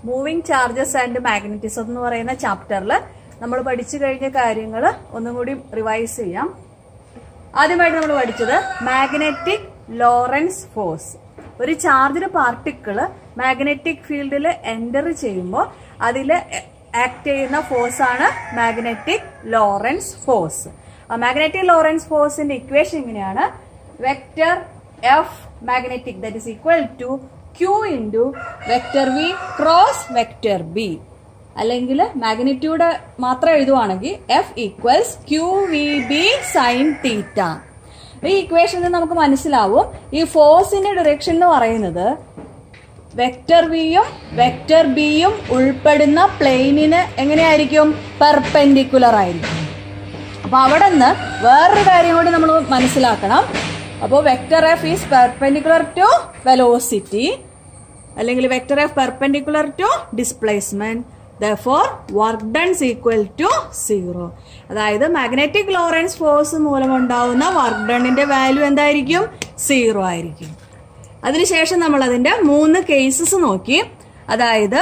Moving charges and magnetism എന്ന് പറയുന്ന ചാപ്റ്ററിൽ നമ്മൾ പഠിച്ചു കഴിഞ്ഞ കാര്യങ്ങൾ ഒന്നും കൂടി റിവൈസ് ചെയ്യാം. ആദ്യമായിട്ട് നമ്മൾ പഠിച്ചത് മാഗ്നറ്റിക് ലോറൻസ് ഫോഴ്സ്. ഒരു ചാർജ്ഡ് പാർട്ടിക്കിള് മാഗ്നറ്റിക് ഫീൽഡിൽ എൻ്റർ ചെയ്യുമ്പോൾ അതിൽ ആക്ട് ചെയ്യുന്ന ഫോഴ്സ് ആണ് magnetic Lorentz force. Magnetic Lorentz ഫോഴ്സിന്റെ ഇക്വേഷൻ ഇങ്ങനെയാണ്: vector F magnetic that is equal to Q into vector V cross vector B. അല്ലെങ്കിൽ മാഗ്നിറ്റ്യൂഡ് മാത്രം എഴുതുവാണെങ്കിൽ F equals QVB sine theta. ഈ ഇക്വേഷനിൽ നമുക്ക് മനസ്സിലാവും ഈ ഫോഴ്സിന്റെ ഡിറക്ഷൻ എന്ന് പറയുന്നത് വെക്ടർ വിയും വെക്ടർ ബിയും ഉൾപ്പെടുന്ന പ്ലെയിനിന് എങ്ങനെയായിരിക്കും? പെർപെൻഡിക്കുലർ ആയിരിക്കും. അപ്പൊ അവിടെ നിന്ന് വേറൊരു കാര്യം കൂടി നമ്മൾ മനസ്സിലാക്കണം. അപ്പോൾ vector F is perpendicular to velocity, അല്ലെങ്കിൽ vector F perpendicular to displacement. Therefore, work done is equal to 0. അതായത് മാഗ്നറ്റിക് ലോറൻസ് ഫോഴ്സ് മൂലമുണ്ടാവുന്ന വർക്ക് ഡണ്ണിന്റെ വാല്യൂ എന്തായിരിക്കും? 0 ആയിരിക്കും. അതിനുശേഷം നമ്മൾ അതിന്റെ 3 കേസസ് നോക്കി. അതായത്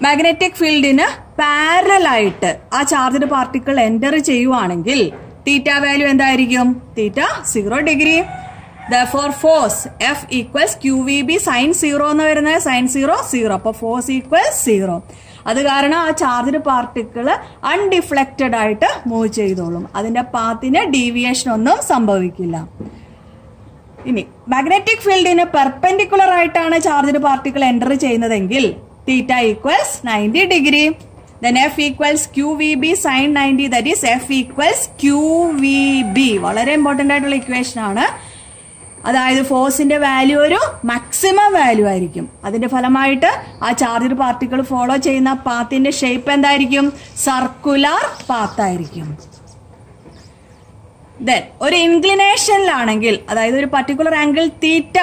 മാഗ്നറ്റിക് ഫീൽഡിന് പാരലൽ ആയിട്ട് ആ ചാർജ്ഡ് പാർട്ടിക്കിൾ എൻ്റർ ചെയ്യുവാണെങ്കിൽ തീറ്റ വാല്യൂ എന്തായിരിക്കും? തീറ്റ 0 degree. Therefore, force F equals QVB sin 0 എന്ന് വരുന്നത് sin 0 0. അപ്പോൾ ഫോഴ്സ് ഈക്വൽസ് 0. അത് കാരണം ആ ചാർജ്ഡ് പാർട്ടിക്കിൾ അൺഡിഫ്ലക്റ്റഡ് ആയിട്ട് മൂവ് ചെയ്തോളും. അതിന്റെ പാത്തിന് ഡീവിയേഷൻ ഒന്നും സംഭവിക്കില്ല. ഇനി മാഗ്നറ്റിക് ഫീൽഡിന് പെർപെൻഡിക്കുലർ ആയിട്ടാണ് ചാർജ്ഡ് പാർട്ടിക്കിൾ എൻ്റർ ചെയ്യുന്നതെങ്കിൽ തീറ്റ equals 90 degree. Then F equals QVB sin 90, that is F equals QVB. വളരെ ഇമ്പോർട്ടന്റ് ആയിട്ടുള്ള ഇക്വേഷൻ ആണ്. അതായത് ഫോഴ്സിന്റെ വാല്യൂ ഒരു മാക്സിമം വാല്യൂ ആയിരിക്കും. അതിന്റെ ഫലമായിട്ട് ആ ചാർജ്ഡ് പാർട്ടിക്കിൾ ഫോളോ ചെയ്യുന്ന പാത്തിന്റെ ഷേപ്പ് എന്തായിരിക്കും? സർക്കുലർ പാത്ത് ആയിരിക്കും. ദെൻ ഒരു ഇൻക്ലിനേഷനിലാണെങ്കിൽ, അതായത് ഒരു പർട്ടിക്കുലർ ആംഗിൾ തീറ്റ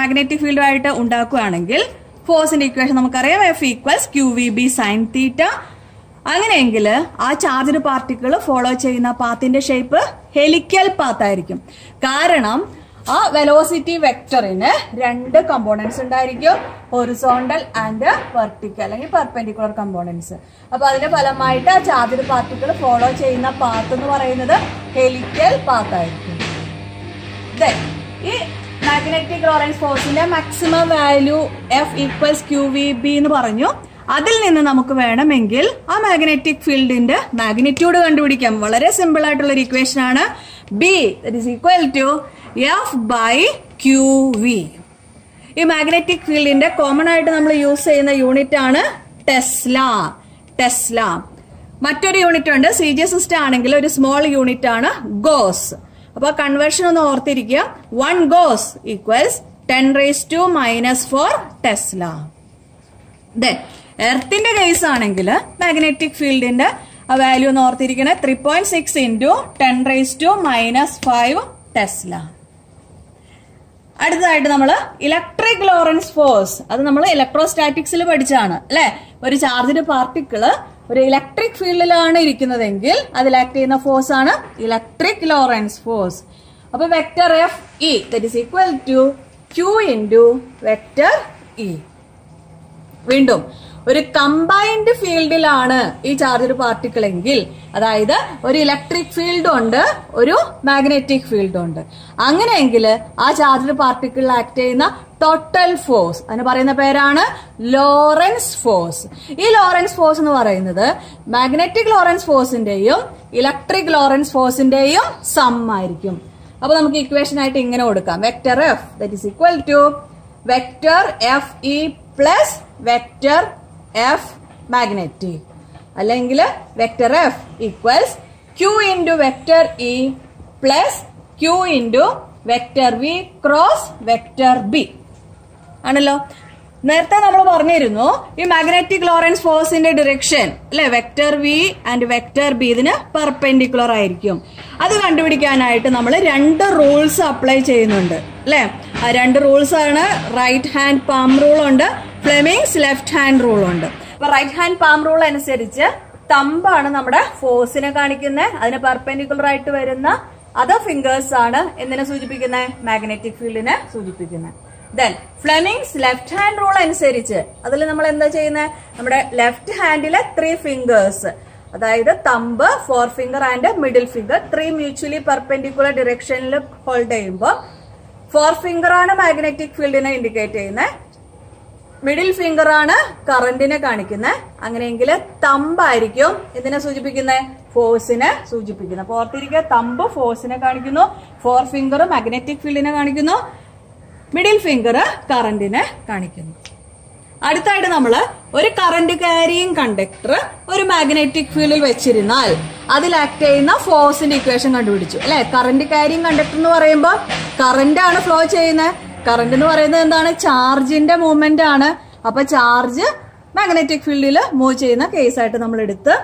മാഗ്നറ്റിക് ഫീൽഡുമായിട്ട് ഉണ്ടാക്കുകയാണെങ്കിൽ ഫോഴ്സിന്റെ ഇക്വേഷൻ നമുക്കറിയാം. F ഈക്വൽസ് QVB സൈൻ തീറ്റ. അങ്ങനെയെങ്കിൽ ആ ചാർജ്ഡ് പാർട്ടിക്കിൾ ഫോളോ ചെയ്യുന്ന പാത്തിന്റെ ഷേപ്പ് ഹെലിക്കൽ പാത്ത് ആയിരിക്കും. കാരണം ആ വെലോസിറ്റി വെക്ടറിന് 2 കമ്പോണൻസ് ഉണ്ടായിരിക്കും, ഹൊറിസോണ്ടൽ ആൻഡ് വെർട്ടിക്കൽ അല്ലെങ്കിൽ പെർപെൻഡിക്കുലർ കമ്പോണൻസ്. അപ്പൊ അതിന്റെ ഫലമായിട്ട് ആ ചാർജ്ഡ് പാർട്ടിക്കിൾ ഫോളോ ചെയ്യുന്ന പാത്ത് എന്ന് പറയുന്നത് ഹെലിക്കൽ പാത്ത് ആയിരിക്കും. ഈ മാഗ്നറ്റിക് ലോറൻസ് ഫോഴ്സിന്റെ maximum value F equals QVB എന്ന് പറഞ്ഞു. അതിൽ നിന്ന് നമുക്ക് വേണമെങ്കിൽ ആ മാഗ്നറ്റിക് ഫീൽഡിന്റെ മാഗ്നിറ്റ്യൂഡ് കണ്ടുപിടിക്കാം. വളരെ സിമ്പിൾ ആയിട്ടുള്ള ഒരു ഇക്വേഷൻ ആണ്. B that is equal to F by QV. ഈ മാഗ്നറ്റിക് ഫീൽഡിന്റെ കോമൺ ആയിട്ട് നമ്മൾ യൂസ് ചെയ്യുന്ന യൂണിറ്റ് ആണ് ടെസ്ല. മറ്റൊരു യൂണിറ്റ് ഉണ്ട്, CGS സിസ്റ്റം ആണെങ്കിൽ ഒരു സ്മോൾ യൂണിറ്റ് ആണ് ഗോസ്. അപ്പൊ കൺവേർഷൻ ഒന്ന് ഓർത്തിരിക്കുക. 1 ഗോസ് ഈക്വൽസ് 10⁻⁻⁴ ടെസ്ല. എർത്തിന്റെ കേസ് ആണെങ്കിൽ മാഗ്നറ്റിക് ഫീൽഡിന്റെ വാല്യൂ ഒന്ന് ഓർത്തിരിക്കണേ, 3.6 × 10⁻⁻5 ടെസ്ല. അടുത്തതായിട്ട് നമ്മൾ ഇലക്ട്രിക് ലോറൻസ് ഫോഴ്സ്, അത് നമ്മൾ ഇലക്ട്രോസ്റ്റാറ്റിക്സിൽ പഠിച്ചാണ് അല്ലെ. ഒരു ചാർജ്ഡ് പാർട്ടിക്കിള് ഒരു ഇലക്ട്രിക് ഫീൽഡിലാണ് ഇരിക്കുന്നതെങ്കിൽ അതിൽ ആക്ട് ചെയ്യുന്ന ഫോഴ്സ് ആണ് ഇലക്ട്രിക് ലോറൻസ് ഫോഴ്സ്. അപ്പൊ vector F e that is equal to Q into vector e. വീണ്ടും ഒരു കമ്പൈൻഡ് ഫീൽഡിലാണ് ഈ ചാർജ്ഡ് പാർട്ടിക്കിൾ എങ്കിൽ, അതായത് ഒരു ഇലക്ട്രിക് ഫീൽഡും ഉണ്ട് ഒരു മാഗ്നറ്റിക് ഫീൽഡും ഉണ്ട്. അങ്ങനെയെങ്കിൽ ആ ചാർജ്ഡ് പാർട്ടിക്കിൾ ആക്ട് ചെയ്യുന്ന ടോട്ടൽ ഫോഴ്സ് അതിന് പറയുന്ന പേരാണ് ലോറൻസ് ഫോഴ്സ്. ഈ ലോറൻസ് ഫോഴ്സ് എന്ന് പറയുന്നത് മാഗ്നറ്റിക് ലോറൻസ് ഫോഴ്സിന്റെയും ഇലക്ട്രിക് ലോറൻസ് ഫോഴ്സിന്റെയും സം ആയിരിക്കും. അപ്പൊ നമുക്ക് ഇക്വേഷൻ ആയിട്ട് ഇങ്ങനെ കൊടുക്കാം: vector F that is equal to vector F E plus vector F magnetic, അല്ലെങ്കിൽ vector F equals Q into vector E plus Q into vector V cross vector B ആണല്ലോ. നേരത്തെ നമ്മൾ പറഞ്ഞിരുന്നു ഈ മാഗ്നറ്റിക് ലോറൻസ് ഫോഴ്സിന്റെ ഡിറക്ഷൻ അല്ലെ, vector V and vector B ഇതിന് perpendicular ആയിരിക്കും. അത് കണ്ടുപിടിക്കാനായിട്ട് നമ്മൾ 2 റൂൾസ് അപ്ലൈ ചെയ്യുന്നുണ്ട് അല്ലെ. ആ 2 റൂൾസ് ആണ് റൈറ്റ് ഹാൻഡ് പാം റൂൾ ഉണ്ട്, ഫ്ലെമിങ്സ് ലെഫ്റ്റ് ഹാൻഡ് റൂൾ ഉണ്ട്. അപ്പൊ റൈറ്റ് ഹാൻഡ് പാം റൂൾ അനുസരിച്ച് തമ്പാണ് നമ്മുടെ ഫോഴ്സിനെ കാണിക്കുന്നത്, അതിന് പെർപെൻഡിക്കുലർ ആയിട്ട് വരുന്ന അതർ ഫിംഗേഴ്സ് ആണ് എന്തിനെ സൂചിപ്പിക്കുന്നത്? മാഗ്നറ്റിക് ഫീൽഡിനെ സൂചിപ്പിക്കുന്നത്. Then Fleming's left hand rule അനുസരിച്ച് അതിൽ നമ്മൾ എന്താ ചെയ്യുന്നത്, നമ്മുടെ ലെഫ്റ്റ് ഹാൻഡിലെ 3 ഫിംഗേഴ്സ്, അതായത് thumb, 4 finger and middle finger 3 mutually perpendicular ഡിറക്ഷനിൽ ഹോൾഡ് ചെയ്യുമ്പോൾ 4 ഫിംഗർ ആണ് മാഗ്നറ്റിക് ഫീൽഡിനെ ഇൻഡിക്കേറ്റ് ചെയ്യുന്നത്, മിഡിൽ ഫിംഗർ ആണ് കറന്റിനെ കാണിക്കുന്നത്. അങ്ങനെയെങ്കിൽ തമ്പായിരിക്കും ഇതിനെ സൂചിപ്പിക്കുന്നത്, ഫോഴ്സിനെ സൂചിപ്പിക്കുന്നത്. അപ്പൊ ഓർത്തിരിക്കുക, തമ്പ് ഫോഴ്സിനെ കാണിക്കുന്നു, 4 ഫിംഗർ മാഗ്നറ്റിക് ഫീൽഡിനെ കാണിക്കുന്നു, മിഡിൽ ഫിംഗർ കറന്റിനെ കാണിക്കുന്നു. അടുത്തായിട്ട് നമ്മൾ ഒരു കറന്റ് ക്യാരിയിങ് കണ്ടക്ടർ ഒരു മാഗ്നറ്റിക് ഫീൽഡിൽ വെച്ചിരുന്നാൽ അതിൽ ആക്ട് ചെയ്യുന്ന ഫോഴ്സിന്റെ ഇക്വേഷൻ കണ്ടുപിടിച്ചു അല്ലെ. കറന്റ് ക്യാരിയിങ് കണ്ടക്ടർ എന്ന് പറയുമ്പോൾ കറന്റ് ആണ് ഫ്ലോ ചെയ്യുന്നത്. കറന്റ് എന്ന് പറയുന്നത് എന്താണ്, ചാർജിന്റെ മൂവ്മെന്റ് ആണ്. അപ്പൊ ചാർജ് മാഗ്നറ്റിക് ഫീൽഡിൽ മൂവ് ചെയ്യുന്ന കേസായിട്ട് നമ്മൾ എടുത്ത്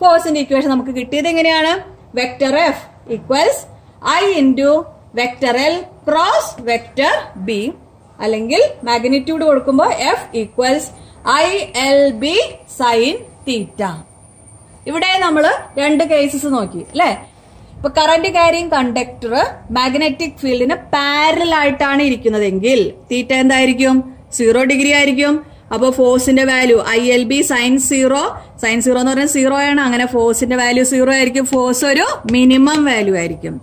ഫോഴ്സിന്റെ ഇക്വേഷൻ നമുക്ക് കിട്ടിയത് എങ്ങനെയാണ്, vector F equals I into vector L cross vector B, അല്ലെങ്കിൽ മാഗ്നിറ്റ്യൂഡ് കൊടുക്കുമ്പോൾ F equals I L B sine തീറ്റ. ഇവിടെ നമ്മൾ 2 കേസസ് നോക്കി അല്ലെ. ഇപ്പൊ കറന്റ് ക്യാരിയിങ് കണ്ടക്ടർ മാഗ്നറ്റിക് ഫീൽഡിന് പാരലൽ ആയിട്ടാണ് ഇരിക്കുന്നതെങ്കിൽ തീറ്റ എന്തായിരിക്കും, 0 ഡിഗ്രി ആയിരിക്കും. അപ്പൊ ഫോഴ്സിന്റെ വാല്യൂ ILB sin 0, sin 0 എന്ന് പറഞ്ഞാൽ 0 ആണ്. അങ്ങനെ ഫോഴ്സിന്റെ വാല്യൂ 0 ആയിരിക്കും. ഫോഴ്സ് ഒരു മിനിമം വാല്യൂ ആയിരിക്കും.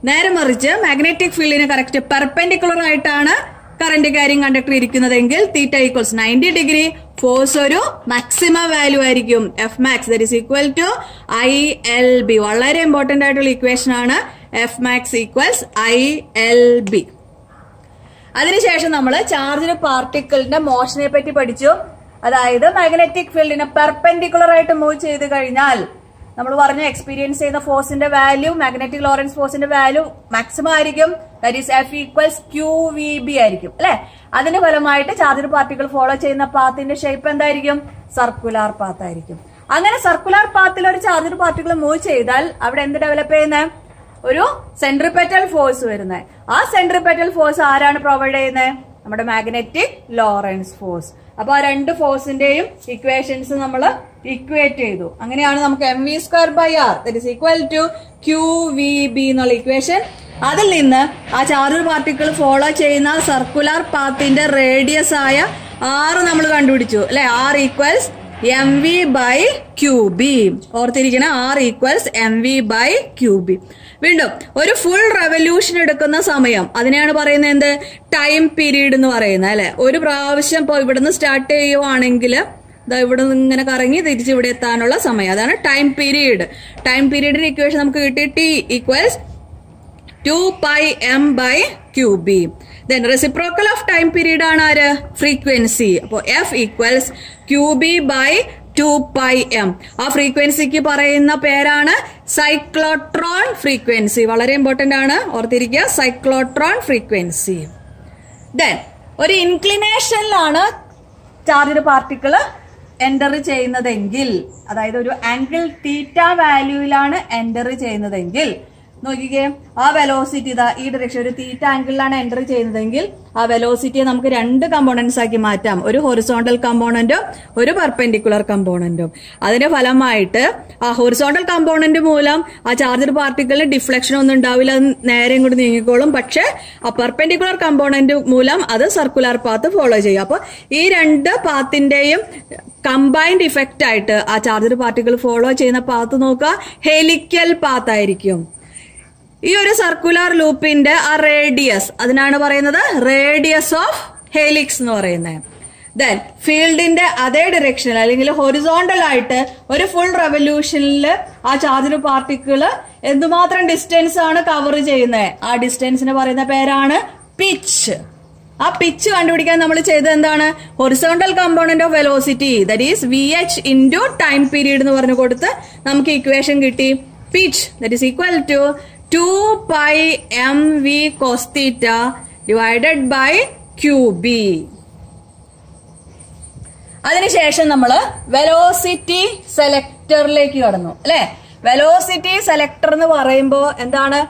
നേരെ മറിച്ച് മാഗ്നറ്റിക് ഫീൽഡിന് കറക്റ്റ് പെർപെൻഡിക്കുലർ ആയിട്ടാണ് കറന്റ് ക്യാരിയിങ് കണ്ടക്ടർ ഇരിക്കുന്നതെങ്കിൽ തീറ്റ ഈക്വൽസ് 90 ഡിഗ്രി, ഫോഴ്സ് ഒരു മാക്സിമം വാല്യൂ ആയിരിക്കും, F max that is equal to ILB. വളരെ ഇമ്പോർട്ടന്റ് ആയിട്ടുള്ള ഇക്വേഷൻ ആണ് എഫ് മാക്സ് ഈക്വൽസ് ILB. അതിനുശേഷം നമ്മൾ ചാർജ്ഡ് പാർട്ടിക്കിളിന്റെ മോഷനെ പറ്റി പഠിച്ചു. അതായത് മാഗ്നറ്റിക് ഫീൽഡിനെ പെർപെൻഡിക്കുലർ ആയിട്ട് മൂവ് ചെയ്ത് കഴിഞ്ഞാൽ നമ്മൾ പറഞ്ഞു എക്സ്പീരിയൻസ് ചെയ്യുന്ന ഫോഴ്സിന്റെ വാല്യൂ, മാഗ്നറ്റിക് ലോറൻസ് ഫോഴ്സിന്റെ വാല്യൂ മാക്സിമം ആയിരിക്കും, that is F equals QVB ആയിരിക്കും അല്ലെ. അതിന്റെ ഫലമായിട്ട് ചാർജ്ഡ് പാർട്ടിക്കിൾ ഫോളോ ചെയ്യുന്ന പാത്തിന്റെ ഷേപ്പ് എന്തായിരിക്കും, സർക്കുലാർ പാത്ത് ആയിരിക്കും. അങ്ങനെ സർക്കുലാർ പാത്തിൽ ഒരു ചാർജ്ഡ് പാർട്ടിക്കിൾ മൂവ് ചെയ്താൽ അവിടെ എന്ത് ഡെവലപ്പ് ചെയ്യുന്നത്, ഒരു സെൻട്രിപെറ്റൽ ഫോഴ്സ് വരുന്നത്. ആ സെൻട്രിപെറ്റൽ ഫോഴ്സ് ആരാണ് പ്രൊവൈഡ് ചെയ്യുന്നത്, നമ്മുടെ മാഗ്നറ്റിക് ലോറൻസ് ഫോഴ്സ്. അപ്പൊ ആ 2 ഫോഴ്സിന്റെയും ഇക്വേഷൻസ് നമ്മൾ ഇക്വേറ്റ് ചെയ്തു. അങ്ങനെയാണ് നമുക്ക് mv²/r that is equal to QVB എന്നുള്ള ഇക്വേഷൻ. അതിൽ നിന്ന് ആ ചാർജ്ഡ് പാർട്ടിക്കിൾ ഫോളോ ചെയ്യുന്ന സർക്കുലർ പാത്തിന്റെ റേഡിയസ് ആയ r നമ്മൾ കണ്ടുപിടിച്ചു അല്ലെ. r equals mv/QB. ഓർത്തിരിക്കണം, r ഈക്വൽസ് mv/QB. വീണ്ടും ഒരു ഫുൾ റെവല്യൂഷൻ എടുക്കുന്ന സമയം അതിനെയാണ് പറയുന്നത് എന്ത്, ടൈം പീരീഡ് എന്ന് പറയുന്നത് അല്ലെ. ഒരു പ്രാവശ്യം ഇപ്പൊ ഇവിടുന്ന് സ്റ്റാർട്ട് ചെയ്യുവാണെങ്കിൽ ഇവിടെ നിന്ന് ഇങ്ങനെ കറങ്ങി തിരിച്ച് ഇവിടെ എത്താനുള്ള സമയം, അതാണ് ടൈം പീരീഡ്. ടൈം പീരീഡിന്റെ ഇക്വേഷൻ നമുക്ക് കിട്ടി T equals 2πm/QB. Then reciprocal of time period ആണ് ആര്, ഫ്രീക്വൻസി. അപ്പോ എഫ് ഈക്വൽസ് QB/2πm. ആ ഫ്രീക്വൻസിക്ക് പറയുന്ന പേരാണ് സൈക്ലോട്രോൺ ഫ്രീക്വൻസി. വളരെ ഇമ്പോർട്ടന്റ് ആണ്, ഓർത്തിരിക്കുക, സൈക്ലോട്രോൺ ഫ്രീക്വൻസി. ദെൻ ഒരു ഇൻക്ലിനേഷനിലാണ് ചാർജ്ഡ് പാർട്ടിക്കിൾ എൻ്റർ ചെയ്യുന്നതെങ്കിൽ, അതായത് ഒരു ആംഗിൾ തീറ്റ വാല്യൂയിലാണ് എൻ്റർ ചെയ്യുന്നതെങ്കിൽ നോക്കിക്കേ, ആ വെലോസിറ്റി ഇതാ ഈ ഡയറക്ഷൻ ഒരു തീറ്റ ആംഗിളിലാണ് എൻ്റർ ചെയ്യുന്നതെങ്കിൽ ആ വെലോസിറ്റിയെ നമുക്ക് 2 കമ്പോണൻസ് ആക്കി മാറ്റാം, ഒരു ഹൊറിസോണ്ടൽ കമ്പോണന്റും ഒരു പെർപെൻഡിക്കുലർ കമ്പോണന്റും. അതിന്റെ ഫലമായിട്ട് ആ ഹൊറിസോണ്ടൽ കമ്പോണന്റ് മൂലം ആ ചാർജ്ഡ് പാർട്ടിക്കിളിന് ഡിഫ്ലക്ഷൻ ഒന്നും ഉണ്ടാവില്ല, അത് നേരെ ഇങ്ങോട്ട് നീങ്ങിക്കോളും. പക്ഷെ ആ പെർപെൻഡിക്കുലർ കമ്പോണന്റ് മൂലം അത് സർക്കുലർ പാത്ത് ഫോളോ ചെയ്യും. അപ്പൊ ഈ 2 പാത്തിന്റെയും കമ്പൈൻഡ് ഇഫക്റ്റ് ആയിട്ട് ആ ചാർജ്ഡ് പാർട്ടിക്കിൾ ഫോളോ ചെയ്യുന്ന പാത്ത് നോക്കുക, ഹെലിക്കൽ പാത്ത് ആയിരിക്കും. ഈ ഒരു സർക്കുലർ ലൂപ്പിന്റെ ആ റേഡിയസ് അതിനാണ് പറയുന്നത് റേഡിയസ് ഓഫ് ഹെലിക്സ് എന്ന് പറയുന്നത്. ദെൻ ഫീൽഡിന്റെ അതേ ഡയറക്ഷനിൽ അല്ലെങ്കിൽ ഹൊറിസോണ്ടൽ ആയിട്ട് ഒരു ഫുൾ റെവല്യൂഷനിൽ ആ ചാർജ്ഡ് പാർട്ടിക്കിള് എന്തുമാത്രം ഡിസ്റ്റൻസ് ആണ് കവർ ചെയ്യുന്നത്, ആ ഡിസ്റ്റൻസിന് പറയുന്ന പേരാണ് പിച്ച്. ആ പിച്ച് കണ്ടുപിടിക്കാൻ നമ്മൾ ചെയ്തത് എന്താണ്, horizontal component of velocity that is VH into time period എന്ന് പറഞ്ഞു കൊടുത്ത് നമുക്ക് ഇക്വേഷൻ കിട്ടി. Pitch that is equal to 2πmv cos theta divided by QB. അതിനുശേഷം നമ്മൾ വെലോസിറ്റി സെലക്ടറിലേക്ക് കടന്നു അല്ലെ. വെലോസിറ്റി സെലക്ടർ എന്ന് പറയുമ്പോൾ എന്താണ്,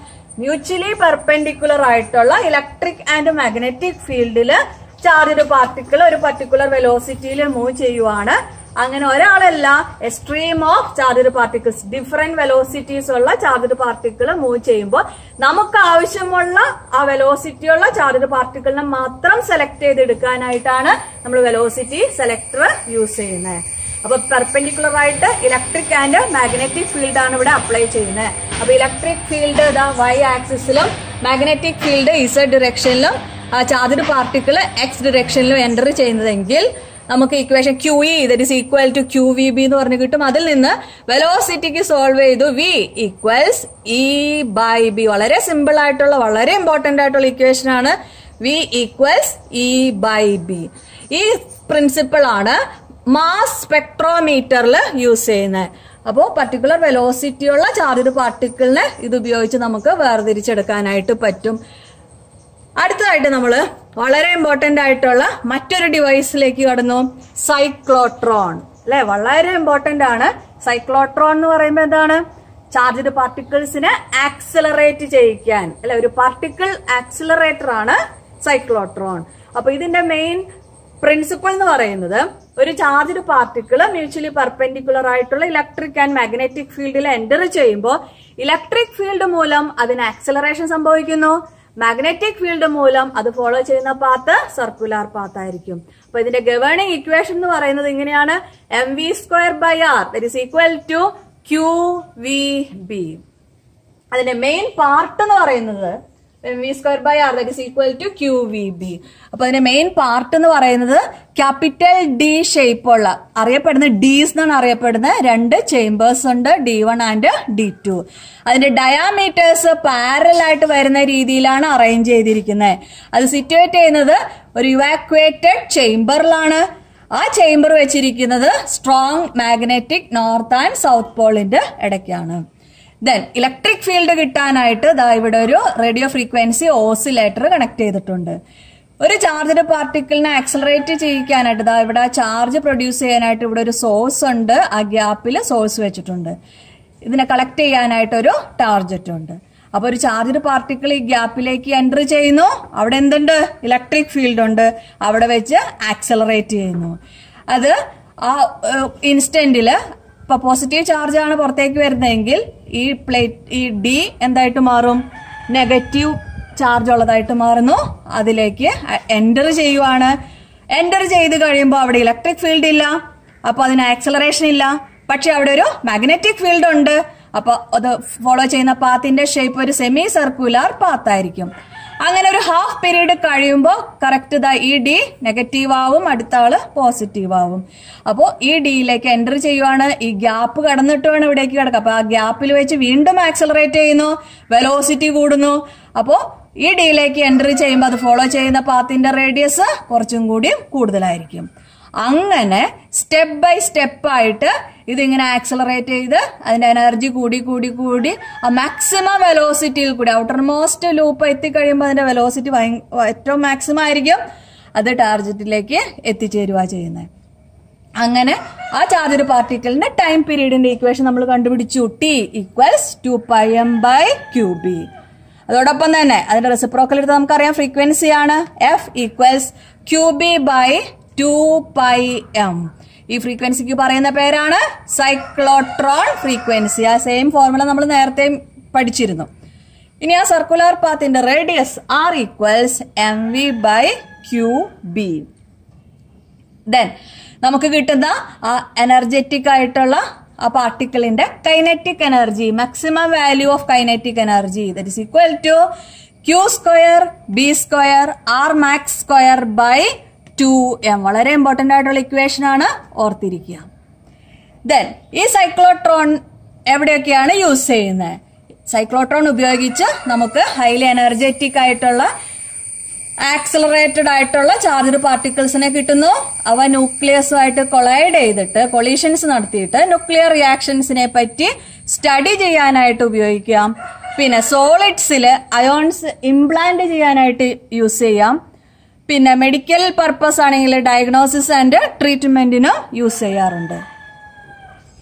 മ്യൂച്വലി പെർപെൻഡിക്കുലർ ആയിട്ടുള്ള ഇലക്ട്രിക് ആൻഡ് മാഗ്നറ്റിക് ഫീൽഡില് ചാർജ്ഡ് പാർട്ടിക്കിൾ ഒരു പർട്ടിക്കുലർ വെലോസിറ്റിയിൽ മൂവ് ചെയ്യുവാണ്. അങ്ങനെ ഒരാളല്ല, a stream of charged particles, different velocities ഉള്ള ചാർജ്ഡ് പാർട്ടിക്കിൾ മൂവ് ചെയ്യുമ്പോൾ നമുക്ക് ആവശ്യമുള്ള ആ വെലോസിറ്റിയുള്ള ചാർജ്ഡ് പാർട്ടിക്കിളിനെ മാത്രം സെലക്ട് ചെയ്തെടുക്കാനായിട്ടാണ് നമ്മൾ വെലോസിറ്റി സെലക്ടർ യൂസ് ചെയ്യുന്നത്. അപ്പൊ പെർപെൻഡിക്കുലർ ആയിട്ട് ഇലക്ട്രിക് ആൻഡ് മാഗ്നറ്റിക് ഫീൽഡ് ആണ് ഇവിടെ അപ്ലൈ ചെയ്യുന്നത്. അപ്പൊ ഇലക്ട്രിക് ഫീൽഡ് ഇതാ y ആക്സിസിലും മാഗ്നറ്റിക് ഫീൽഡ് z ഡിറക്ഷനിലും ആ ചാർജ്ഡ് പാർട്ടിക്കിൾ x ഡിറക്ഷനിലും എൻ്റർ ചെയ്യുന്നതെങ്കിൽ നമുക്ക് equation QE that is equal to QVB എന്ന് പറഞ്ഞു കിട്ടും. അതിൽ നിന്ന് വെലോസിറ്റിക്ക് സോൾവ് ചെയ്തു v ഈക്വൽസ് E/B. വളരെ സിമ്പിൾ ആയിട്ടുള്ള വളരെ ഇമ്പോർട്ടന്റ് ആയിട്ടുള്ള ഇക്വേഷൻ ആണ് v ഈക്വൽസ് E/B. ഈ പ്രിൻസിപ്പിൾ ആണ് മാസ് സ്പെക്ട്രോമീറ്ററിൽ യൂസ് ചെയ്യുന്നത്. അപ്പോൾ പർട്ടിക്കുലർ വെലോസിറ്റി ഉള്ള ചാർജ്ഡ് പാർട്ടിക്കിളിനെ ഇത് ഉപയോഗിച്ച് നമുക്ക് വേർതിരിച്ചെടുക്കാനായിട്ട് പറ്റും. അടുത്തതായിട്ട് നമ്മൾ വളരെ ഇമ്പോർട്ടന്റ് ആയിട്ടുള്ള മറ്റൊരു ഡിവൈസിലേക്ക് കടന്നു, സൈക്ലോട്രോൺ അല്ലെ. വളരെ ഇമ്പോർട്ടന്റ് ആണ് സൈക്ലോട്രോൺ എന്ന് പറയുമ്പോൾ എന്താണ്? ചാർജ്ഡ് പാർട്ടിക്കിൾസിനെ ആക്സിലറേറ്റ് ചെയ്യിക്കാൻ അല്ലെ, ഒരു പാർട്ടിക്കിൾ ആക്സിലറേറ്റർ ആണ് സൈക്ലോട്രോൺ. അപ്പൊ ഇതിന്റെ മെയിൻ പ്രിൻസിപ്പിൾ എന്ന് പറയുന്നത് ഒരു ചാർജ്ഡ് പാർട്ടിക്കിൾ മ്യൂച്വലി പെർപെൻഡിക്കുലർ ആയിട്ടുള്ള ഇലക്ട്രിക് ആൻഡ് മാഗ്നറ്റിക് ഫീൽഡിൽ എൻ്റർ ചെയ്യുമ്പോൾ ഇലക്ട്രിക് ഫീൽഡ് മൂലം അതിന് ആക്സിലറേഷൻ സംഭവിക്കുന്നു, മാഗ്നറ്റിക് ഫീൽഡ് മൂലം അത് ഫോളോ ചെയ്യുന്ന പാത്ത് സർക്കുലർ പാത്ത് ആയിരിക്കും. അപ്പൊ ഇതിന്റെ ഗവേണിംഗ് ഇക്വേഷൻ എന്ന് പറയുന്നത് ഇങ്ങനെയാണ്, mv²/r that is equal to QVB. അതിന്റെ മെയിൻ പാർട്ട് എന്ന് പറയുന്നത് mv²/r that is equal to QVB. അപ്പൊ അതിന്റെ മെയിൻ പാർട്ട് എന്ന് പറയുന്നത് ക്യാപിറ്റൽ D ഷേപ്പുള്ള അറിയപ്പെടുന്ന ഡീസ് എന്നാണ് അറിയപ്പെടുന്ന രണ്ട് ചേംബേഴ്സ് ഉണ്ട്, D1 ആൻഡ് D2. അതിന്റെ ഡയാമീറ്റേഴ്സ് പാരലൽ ആയിട്ട് വരുന്ന രീതിയിലാണ് അറേഞ്ച് ചെയ്തിരിക്കുന്നത്. അത് സിറ്റുവേറ്റ് ചെയ്യുന്നത് ഒരു ഇവാക്വേറ്റഡ് ചേംബറിലാണ്. ആ ചേംബർ വെച്ചിരിക്കുന്നത് strong magnetic north and south പോളിന്റെ ഇടയ്ക്കാണ്. ദെൻ ഇലക്ട്രിക് ഫീൽഡ് കിട്ടാനായിട്ട് ദാ ഇവിടെ ഒരു റേഡിയോ ഫ്രീക്വൻസി ഓസിലേറ്റർ കണക്ട് ചെയ്തിട്ടുണ്ട്. ഒരു ചാർജ്ഡ് പാർട്ടിക്കിളിനെ ആക്സലറേറ്റ് ചെയ്യിക്കാനായിട്ട് ദാ ഇവിടെ ചാർജ് പ്രൊഡ്യൂസ് ചെയ്യാനായിട്ട് ഇവിടെ ഒരു സോഴ്സ് ഉണ്ട്, ആ ഗ്യാപ്പിൽ സോഴ്സ് വെച്ചിട്ടുണ്ട്. ഇതിനെ കളക്ട് ചെയ്യാനായിട്ട് ഒരു ടാർജറ്റ് ഉണ്ട്. അപ്പൊ ഒരു ചാർജ്ഡ് പാർട്ടിക്കിൾ ഈ ഗ്യാപ്പിലേക്ക് എൻ്റർ ചെയ്യുന്നു, അവിടെ എന്തുണ്ട്? ഇലക്ട്രിക് ഫീൽഡ് ഉണ്ട്, അവിടെ വെച്ച് ആക്സലറേറ്റ് ചെയ്യുന്നു. അത് ആ ഇൻസ്റ്റന്റില് ഇപ്പൊ പോസിറ്റീവ് ചാർജ് ആണ് പുറത്തേക്ക് വരുന്നതെങ്കിൽ ഈ ഡി എന്തായിട്ട് മാറും? നെഗറ്റീവ് ചാർജ് ഉള്ളതായിട്ട് മാറുന്നു. അതിലേക്ക് എൻ്റർ ചെയ്യുവാണ്. എൻ്റർ ചെയ്ത് കഴിയുമ്പോൾ അവിടെ ഇലക്ട്രിക് ഫീൽഡ് ഇല്ല, അപ്പൊ അതിന് ആക്സലറേഷൻ ഇല്ല. പക്ഷെ അവിടെ ഒരു മാഗ്നറ്റിക് ഫീൽഡ് ഉണ്ട്. അപ്പൊ അത് ഫോളോ ചെയ്യുന്ന പാത്തിന്റെ ഷേപ്പ് ഒരു സെമി സർക്കുലർ പാത്തായിരിക്കും. അങ്ങനെ ഒരു ഹാഫ് പീരീഡ് കഴിയുമ്പോൾ കറക്റ്റ് ഈ ഡി നെഗറ്റീവ് ആവും, അടുത്ത ആള് പോസിറ്റീവ് ആവും. അപ്പോൾ ഈ ഡിയിലേക്ക് എൻ്റർ ചെയ്യുവാണ്. ഈ ഗ്യാപ്പ് കടന്നിട്ട് വേണം ഇവിടേക്ക് കിടക്കുക. അപ്പൊ ആ ഗ്യാപ്പിൽ വെച്ച് വീണ്ടും ആക്സലറേറ്റ് ചെയ്യുന്നു, വെലോസിറ്റി കൂടുന്നു. അപ്പോൾ ഈ ഡിയിലേക്ക് എൻ്റർ ചെയ്യുമ്പോൾ അത് ഫോളോ ചെയ്യുന്ന പാത്തിന്റെ റേഡിയസ് കുറച്ചും കൂടി കൂടുതലായിരിക്കും. അങ്ങനെ സ്റ്റെപ്പ് ബൈ സ്റ്റെപ്പ് ആയിട്ട് ഇതിങ്ങനെ ആക്സലറേറ്റ് ചെയ്ത് അതിന്റെ എനർജി കൂടി കൂടി കൂടി ആ മാക്സിമം വെലോസിറ്റിയിൽ കൂടി ഔട്ടർ മോസ്റ്റ് ലൂപ്പ് എത്തിക്കഴിയുമ്പോൾ അതിന്റെ വെലോസിറ്റി ഏറ്റവും മാക്സിമം ആയിരിക്കും, അത് ടാർജറ്റിലേക്ക് എത്തിച്ചേരുക ചെയ്യുന്നത്. അങ്ങനെ ആ ചാർജ്ഡ് പാർട്ടിക്കിളിന്റെ ടൈം പീരീഡിന്റെ ഇക്വേഷൻ നമ്മൾ കണ്ടുപിടിച്ചു, T ഈക്വൽസ് 2πm/QB. അതോടൊപ്പം തന്നെ അതിന്റെ റെസിപ്രോക്കൽ എടുത്ത് നമുക്കറിയാം ഫ്രീക്വൻസി ആണ്, F ഈക്വൽസ് QB/2πm. ഈ ഫ്രീക്വൻസിക്ക് പറയുന്ന പേരാണ് സൈക്ലോട്രോൺ ഫ്രീക്വൻസി. ആ സെയിം ഫോർമുല നമ്മൾ നേരത്തെ പഠിച്ചിരുന്നു. ഇനി ആ സർക്കുലർ പാത്തിന്റെ radius R equals mv/QB. Then നമുക്ക് കിട്ടുന്ന ആ എനർജറ്റിക് ആയിട്ടുള്ള ആ പാർട്ടിക്കിളിന്റെ kinetic energy, maximum value of kinetic energy that is equal to Q² B² R⁻²/2m. വളരെ ഇമ്പോർട്ടന്റ് ആയിട്ടുള്ള ഇക്വേഷൻ ആണ്, ഓർത്തിരിക്കുക. ദെൻ ഈ സൈക്ലോട്രോൺ എവിടെയൊക്കെയാണ് യൂസ് ചെയ്യുന്നത്? സൈക്ലോട്രോൺ ഉപയോഗിച്ച് നമുക്ക് ഹൈലി എനർജറ്റിക് ആയിട്ടുള്ള ആക്സിലറേറ്റഡ് ആയിട്ടുള്ള ചാർജ്ഡ് പാർട്ടിക്കിൾസിനെ കിട്ടുന്നു. അവ ന്യൂക്ലിയസുമായിട്ട് കൊളൈഡ് ചെയ്തിട്ട് കൊളീഷൻസ് നടത്തിയിട്ട് ന്യൂക്ലിയർ റിയാക്ഷൻസിനെ പറ്റി സ്റ്റഡി ചെയ്യാനായിട്ട് ഉപയോഗിക്കാം. പിന്നെ സോളിഡ്സിൽ അയോൺസ് ഇംപ്ലാന്റ് ചെയ്യാനായിട്ട് യൂസ് ചെയ്യാം. പിന്നെ മെഡിക്കൽ പർപ്പസ് ആണെങ്കിൽ ഡയഗ്നോസിസ് ആൻഡ് ട്രീറ്റ്മെന്റിനും യൂസ് ചെയ്യാറുണ്ട്.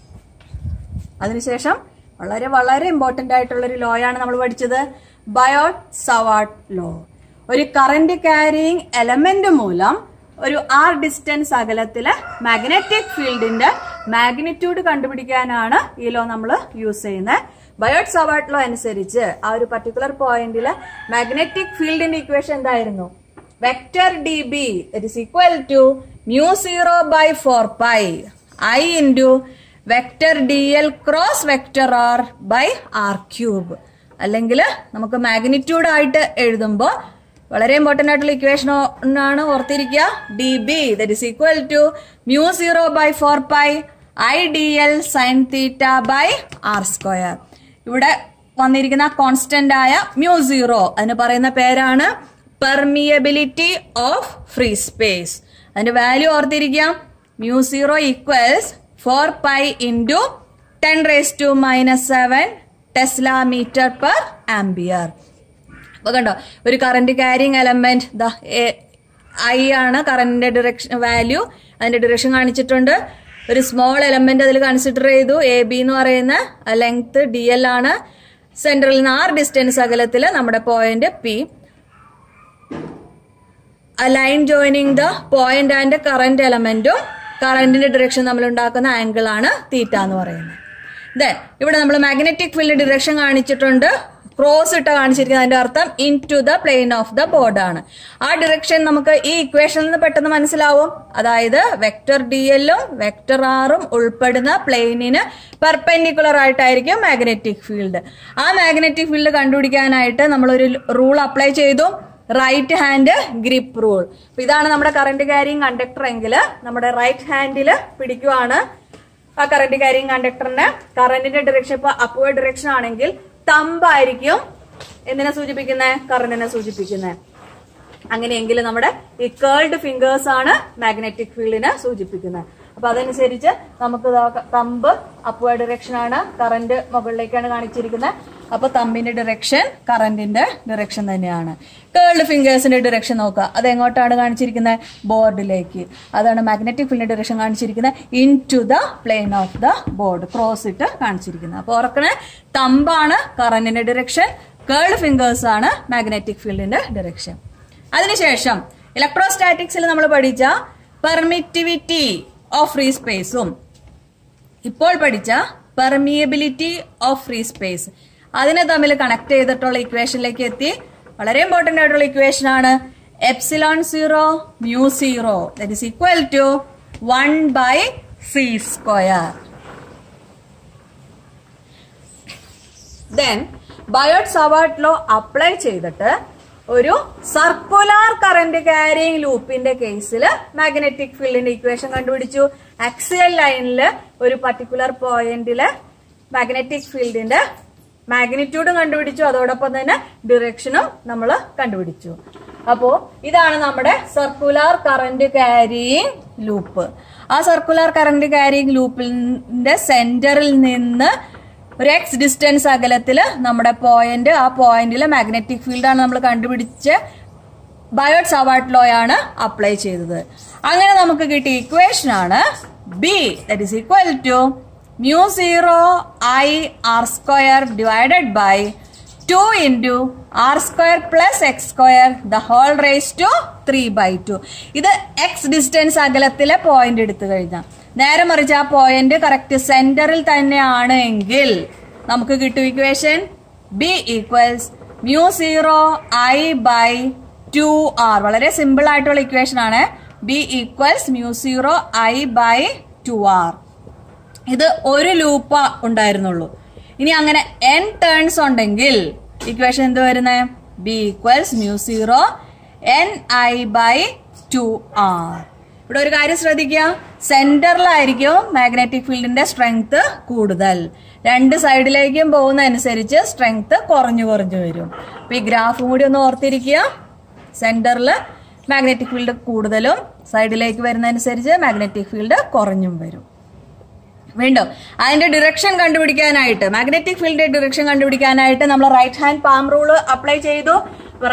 അതിനുശേഷം വളരെ വളരെ ഇമ്പോർട്ടന്റ് ആയിട്ടുള്ള ഒരു ലോ ആണ് നമ്മൾ പഠിച്ചത്, ബയോട്ട് സവാർട്ട് ലോ. ഒരു കറന്റ് ക്യാരിയിങ് എലമെന്റ് മൂലം ഒരു r ഡിസ്റ്റൻസ് അകലത്തില് മാഗ്നറ്റിക് ഫീൽഡിന്റെ മാഗ്നിറ്റ്യൂഡ് കണ്ടുപിടിക്കാനാണ് ഈ ലോ നമ്മൾ യൂസ് ചെയ്യുന്നത്. ബയോട്ട് സാവാർട്ട് ലോ അനുസരിച്ച് ആ ഒരു പർട്ടിക്കുലർ പോയിന്റില് മാഗ്നറ്റിക് ഫീൽഡിന്റെ ഇക്വേഷൻ എന്തായിരുന്നു? Vector dB that is equal to μ0/4π I into vector dl cross vector r by r cube. അല്ലെങ്കിൽ നമുക്ക് മാഗ്നിറ്റ്യൂഡ് ആയിട്ട് എഴുതുമ്പോൾ വളരെ ഇമ്പോർട്ടന്റ് ആയിട്ടുള്ള ഇക്വേഷൻ ആണ് ഓർത്തിരിക്കുക. dB that is equal to μ0/4π I dl sin theta by r square. ഇവിടെ വന്നിരിക്കുന്ന കോൺസ്റ്റന്റ് ആയ μ0 അതിന് പറയുന്ന പേരാണ് പെർമിയബിലിറ്റി ഓഫ് ഫ്രീ സ്പേസ്. അതിന്റെ വാല്യൂ ഓർത്തിരിക്കാം. μ0 equals 4π into 10⁻⁻7 tesla metre per ampere. അപ്പൊ കണ്ടോ, ഒരു കറന്റ് ക്യാരിങ് എലമെന്റ് ഐ ആണ് കറന്റിന്റെ ഡിറക്ഷൻ വാല്യൂ, അതിന്റെ ഡിറക്ഷൻ കാണിച്ചിട്ടുണ്ട്. ഒരു സ്മോൾ എലമെന്റ് അതിൽ കൺസിഡർ ചെയ്തു. എ ബി എന്ന് പറയുന്ന ലെങ്ത് ഡി എൽ ആണ്. സെന്ററിൽ നിന്ന് r ഡിസ്റ്റൻസ് അകലത്തില് നമ്മുടെ point P. Line joining the point and current എലമെന്റും കറന്റിന്റെ ഡിറക്ഷൻ നമ്മൾ ഉണ്ടാക്കുന്ന ആംഗിൾ ആണ് തീറ്റ എന്ന് പറയുന്നത്. ദെൻ ഇവിടെ നമ്മൾ മാഗ്നറ്റിക് ഫീൽഡ് ഡിറക്ഷൻ കാണിച്ചിട്ടുണ്ട്. ക്രോസ് ഇട്ട് കാണിച്ചിരിക്കുന്നത് അതിന്റെ അർത്ഥം into the plane of the board ആണ്. ആ ഡിറക്ഷൻ നമുക്ക് ഈ ഇക്വേഷനിൽ നിന്ന് പെട്ടെന്ന് മനസ്സിലാവും. അതായത് വെക്ടർ ഡി എല്ലും വെക്ടർ ആറും ഉൾപ്പെടുന്ന പ്ലെയിനിന് പെർപെൻഡിക്കുലർ ആയിട്ടായിരിക്കും മാഗ്നറ്റിക് ഫീൽഡ്. ആ മാഗ്നറ്റിക് ഫീൽഡ് കണ്ടുപിടിക്കാനായിട്ട് നമ്മളൊരു റൂൾ അപ്ലൈ ചെയ്തു, റൈറ്റ് ഹാൻഡ് ഗ്രിപ്പ് റൂൾ. ഇതാണ് നമ്മുടെ കറന്റ് ക്യാരിങ് കണ്ടക്ടർ എങ്കിൽ നമ്മുടെ റൈറ്റ് ഹാൻഡിൽ പിടിക്കുവാണ് ആ കറന്റ് ക്യാരിങ് കണ്ടക്ടറിന്റെ. കറന്റിന്റെ ഡിറക്ഷൻ ഇപ്പൊ അപ്വേർഡ് ഡിറക്ഷൻ ആണെങ്കിൽ തമ്പായിരിക്കും എന്തിനെ സൂചിപ്പിക്കുന്നത്? കറന്റിനെ സൂചിപ്പിക്കുന്നത്. അങ്ങനെയെങ്കിൽ നമ്മുടെ ഈ കേൾഡ് ഫിംഗേഴ്സ് ആണ് മാഗ്നറ്റിക് ഫീൽഡിനെ സൂചിപ്പിക്കുന്നത്. അപ്പൊ അതനുസരിച്ച് നമുക്ക് തമ്പ് അപ്വേർഡ് ഡിറക്ഷൻ ആണ്, കറന്റ് മുകളിലേക്കാണ് കാണിച്ചിരിക്കുന്നത്. അപ്പൊ തമ്പിന്റെ ഡിറക്ഷൻ കറന്റിന്റെ ഡിറക്ഷൻ തന്നെയാണ്. കേൾഡ് ഫിംഗേഴ്സിന്റെ ഡിറക്ഷൻ നോക്കുക, അത് എങ്ങോട്ടാണ് കാണിച്ചിരിക്കുന്നത്? ബോർഡിലേക്ക്. അതാണ് മാഗ്നറ്റിക് ഫീൽഡിന്റെ ഡിറക്ഷൻ കാണിച്ചിരിക്കുന്നത് into the plane of the board, cross ഇട്ട് കാണിച്ചിരിക്കുന്നത്. അപ്പൊ ഓർക്കണേ, തമ്പാണ് കറന്റിന്റെ ഡിറക്ഷൻ, കേൾഡ് ഫിംഗേഴ്സ് ആണ് മാഗ്നറ്റിക് ഫീൽഡിന്റെ ഡിറക്ഷൻ. അതിനുശേഷം ഇലക്ട്രോസ്റ്റാറ്റിക്സിൽ നമ്മൾ പഠിച്ച പെർമിറ്റിവിറ്റി ഓഫ് ഫ്രീ സ്പേസും ഇപ്പോൾ പഠിച്ച പെർമിയബിലിറ്റി ഓഫ് ഫ്രീ സ്പേസ് അതിനെ തമ്മിൽ കണക്ട് ചെയ്തിട്ടുള്ള ഇക്വേഷനിലേക്ക് എത്തി. വളരെ ഇമ്പോർട്ടന്റ് ആയിട്ടുള്ള ഇക്വേഷൻ ആണ് ε0 μ0 that is equal to 1/c². Then Biot Savart law apply ചെയ്തിട്ട് ഒരു സർക്കുലർ കറന്റ് ക്യാരിയിങ് ലൂപ്പിന്റെ കേസിൽ മാഗ്നറ്റിക് ഫീൽഡിന്റെ ഇക്വേഷൻ കണ്ടുപിടിച്ചു. ആക്സിയൽ ലൈനില് ഒരു പർട്ടിക്കുലർ പോയിന്റില് മാഗ്നറ്റിക് ഫീൽഡിന്റെ മാഗ്നിറ്റ്യൂഡും കണ്ടുപിടിച്ചു, അതോടൊപ്പം തന്നെ ഡിറക്ഷനും നമ്മൾ കണ്ടുപിടിച്ചു. അപ്പോ ഇതാണ് നമ്മുടെ സർക്കുലർ കറന്റ് ക്യാരിയിങ് ലൂപ്പ്. ആ സർക്കുലർ കറന്റ് ക്യാരിയിങ് ലൂപ്പിന്റെ സെന്ററിൽ നിന്ന് ഒരു എക്സ് ഡിസ്റ്റൻസ് അകലത്തില് നമ്മുടെ പോയിന്റ്, ആ പോയിന്റിലെ മാഗ്നറ്റിക് ഫീൽഡാണ് നമ്മൾ കണ്ടുപിടിച്ച് ബയോട്ട് സാവാർട്ട് ലോ ആണ് അപ്ലൈ ചെയ്തത്. അങ്ങനെ നമുക്ക് കിട്ടിയ ഇക്വേഷൻ ആണ് B that is equal to μ0 I r² divided by 2 into r² plus x² the whole raised to 3/2. ഇത് എക്സ് ഡിസ്റ്റൻസ് അകലത്തിലെ പോയിന്റ് എടുത്തു കഴിഞ്ഞാൽ, നേരെ മറിച്ച് ആ പോയിന്റ് കറക്റ്റ് സെന്ററിൽ തന്നെയാണ് എങ്കിൽ നമുക്ക് കിട്ടും ഇക്വേഷൻ ബി ഈക്വൽസ് μ0 I/2r. വളരെ സിമ്പിൾ ആയിട്ടുള്ള ഇക്വേഷൻ ആണ്. B equals μ0 I/2r. ഇത് ഒരു ലൂപ്പ് ഉണ്ടായിരുന്നുള്ളൂ. ഇനി അങ്ങനെ n ടേൺസ് ഉണ്ടെങ്കിൽ ഇക്വേഷൻ എന്ത് വരുന്നത്? B equals μ0 Ni/2r. ഇവിടെ ഒരു കാര്യം ശ്രദ്ധിക്കുക, സെന്ററിലായിരിക്കും മാഗ്നറ്റിക് ഫീൽഡിന്റെ സ്ട്രെങ്ത് കൂടുതൽ. രണ്ട് സൈഡിലേക്കും പോകുന്നതനുസരിച്ച് സ്ട്രെങ്ത് കുറഞ്ഞു കുറഞ്ഞു വരും. അപ്പൊ ഈ ഗ്രാഫും കൂടി ഒന്ന് ഓർത്തിരിക്കുക. സെന്ററിൽ മാഗ്നറ്റിക് ഫീൽഡ് കൂടുതലും സൈഡിലേക്ക് വരുന്നതനുസരിച്ച് മാഗ്നറ്റിക് ഫീൽഡ് കുറഞ്ഞും വരും. വീണ്ടും അതിന്റെ ഡിറക്ഷൻ കണ്ടുപിടിക്കാനായിട്ട്, മാഗ്നറ്റിക് ഫീൽഡിന്റെ ഡിറക്ഷൻ കണ്ടുപിടിക്കാനായിട്ട് നമ്മൾ right hand palm rule apply ചെയ്തു.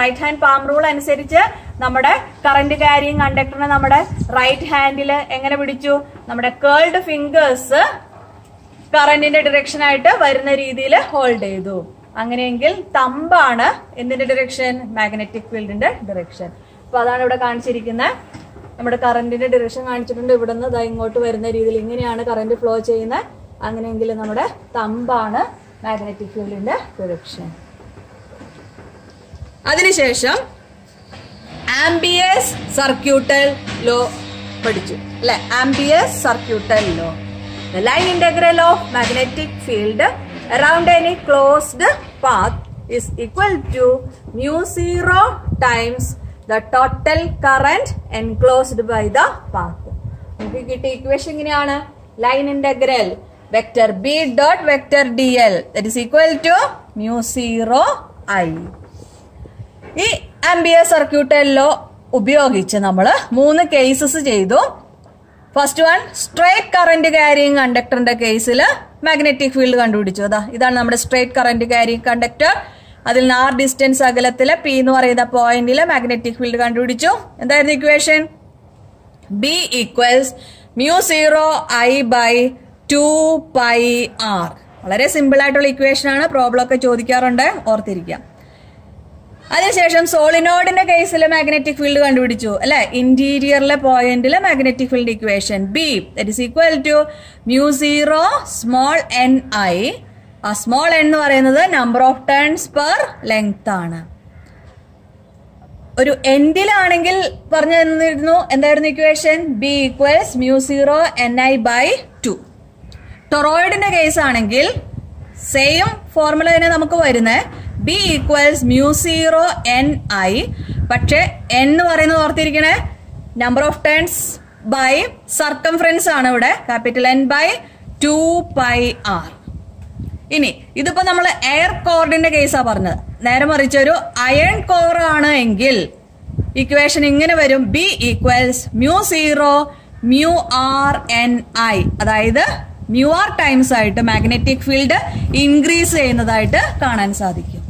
റൈറ്റ് ഹാൻഡ് പാം റൂൾ അനുസരിച്ച് നമ്മുടെ കറന്റ് ക്യാരിയിങ് കണ്ടക്ടറിനെ നമ്മുടെ റൈറ്റ് ഹാൻഡിൽ എങ്ങനെ പിടിച്ചു? നമ്മുടെ കേൾഡ് ഫിംഗേഴ്സ് കറന്റിന്റെ ഡിറക്ഷൻ ആയിട്ട് വരുന്ന രീതിയിൽ ഹോൾഡ് ചെയ്തു. അങ്ങനെയെങ്കിൽ തമ്പാണ് എന്തിന്റെ ഡിറക്ഷൻ? മാഗ്നറ്റിക് ഫീൽഡിന്റെ ഡിറക്ഷൻ. അപ്പൊ അതാണ് ഇവിടെ കാണിച്ചിരിക്കുന്നത്. നമ്മുടെ കറന്റിന്റെ ഡിറക്ഷൻ കാണിച്ചിട്ടുണ്ട്. ഇവിടെ നിന്ന് ഇങ്ങോട്ട് വരുന്ന രീതിയിൽ ഇങ്ങനെയാണ് കറന്റ് ഫ്ലോ ചെയ്യുന്നത്. അങ്ങനെയെങ്കിൽ നമ്മുടെ തമ്പാണ് മാഗ്നറ്റിക് ഫീൽഡിന്റെ ഡിറക്ഷൻ. അതിനുശേഷം ആംബിയേഴ്സ് സർക്യൂട്ടൽ ലോ പഠിച്ചു അല്ലെ? Ampere's circuital law. The line integral of magnetic field around any closed path is equal to mu 0 times the total current enclosed by the path. നമുക്ക് കിട്ടിയ ഇക്വേഷൻ ഇങ്ങനെയാണ്. Line integral vector B dot vector dl that is equal to mu 0 I. ഈ ampere circuital law ഉപയോഗിച്ച് നമ്മൾ 3 cases ചെയ്തു. First one, straight current carrying കണ്ടക്ടറിന്റെ കേസിൽ magnetic field കണ്ടുപിടിച്ചു. ഇതാണ് നമ്മുടെ സ്ട്രേറ്റ് കറന്റ് ക്യാരിയിങ് കണ്ടക്ടർ. അതിൽ നിന്ന് r ഡിസ്റ്റൻസ് അകലത്തില് P എന്ന് പറയുന്ന പോയിന്റിൽ മാഗ്നറ്റിക് ഫീൽഡ് കണ്ടുപിടിച്ചു. എന്തായിരുന്നു ഇക്വേഷൻ? B equals mu 0 I by 2 pi r. വളരെ സിമ്പിൾ ആയിട്ടുള്ള ഇക്വേഷൻ ആണ്. പ്രോബ്ലം ഒക്കെ ചോദിക്കാറുണ്ട്, ഓർത്തിരിക്കാം. അതിനുശേഷം സോളിനോയിഡിന്റെ കേസിൽ മാഗ്നറ്റിക് ഫീൽഡ് കണ്ടുപിടിച്ചു അല്ലെ? ഇന്റീരിയറിലെ പോയിന്റിലെ magnetic field equation B that is equal to mu 0 small n I. ആ സ്മോൾ n എന്ന് പറയുന്നത് number of turns per length ആണ്. ഒരു എൻഡിലാണെങ്കിൽ പറഞ്ഞു തന്നിരുന്നു എന്തായിരുന്നു ഇക്വേഷൻ? B equals mu 0 ni by 2. ടൊറോയിഡിന്റെ കേസ് ആണെങ്കിൽ സെയിം ഫോർമുല തന്നെ നമുക്ക് വരുന്നത് B equals mu 0 ni. പക്ഷെ n എന്ന് പറയുന്നത് ഓർത്തിരിക്കണേ number of turns by circumference ആണ്. ഇവിടെ capital N by 2 pi r. ഇനി ഇതിപ്പോ നമ്മൾ എയർ കോറിന്റെ കേസാ പറഞ്ഞത്. നേരെ മറിച്ചൊരു അയൺ കോർ ആണ് എങ്കിൽ ഇക്വേഷൻ ഇങ്ങനെ വരും. B equals mu 0 mu r n I. അതായത് mu r ടൈംസ് ആയിട്ട് മാഗ്നറ്റിക് ഫീൽഡ് ഇൻക്രീസ് ചെയ്യുന്നതായിട്ട് കാണാൻ സാധിക്കും.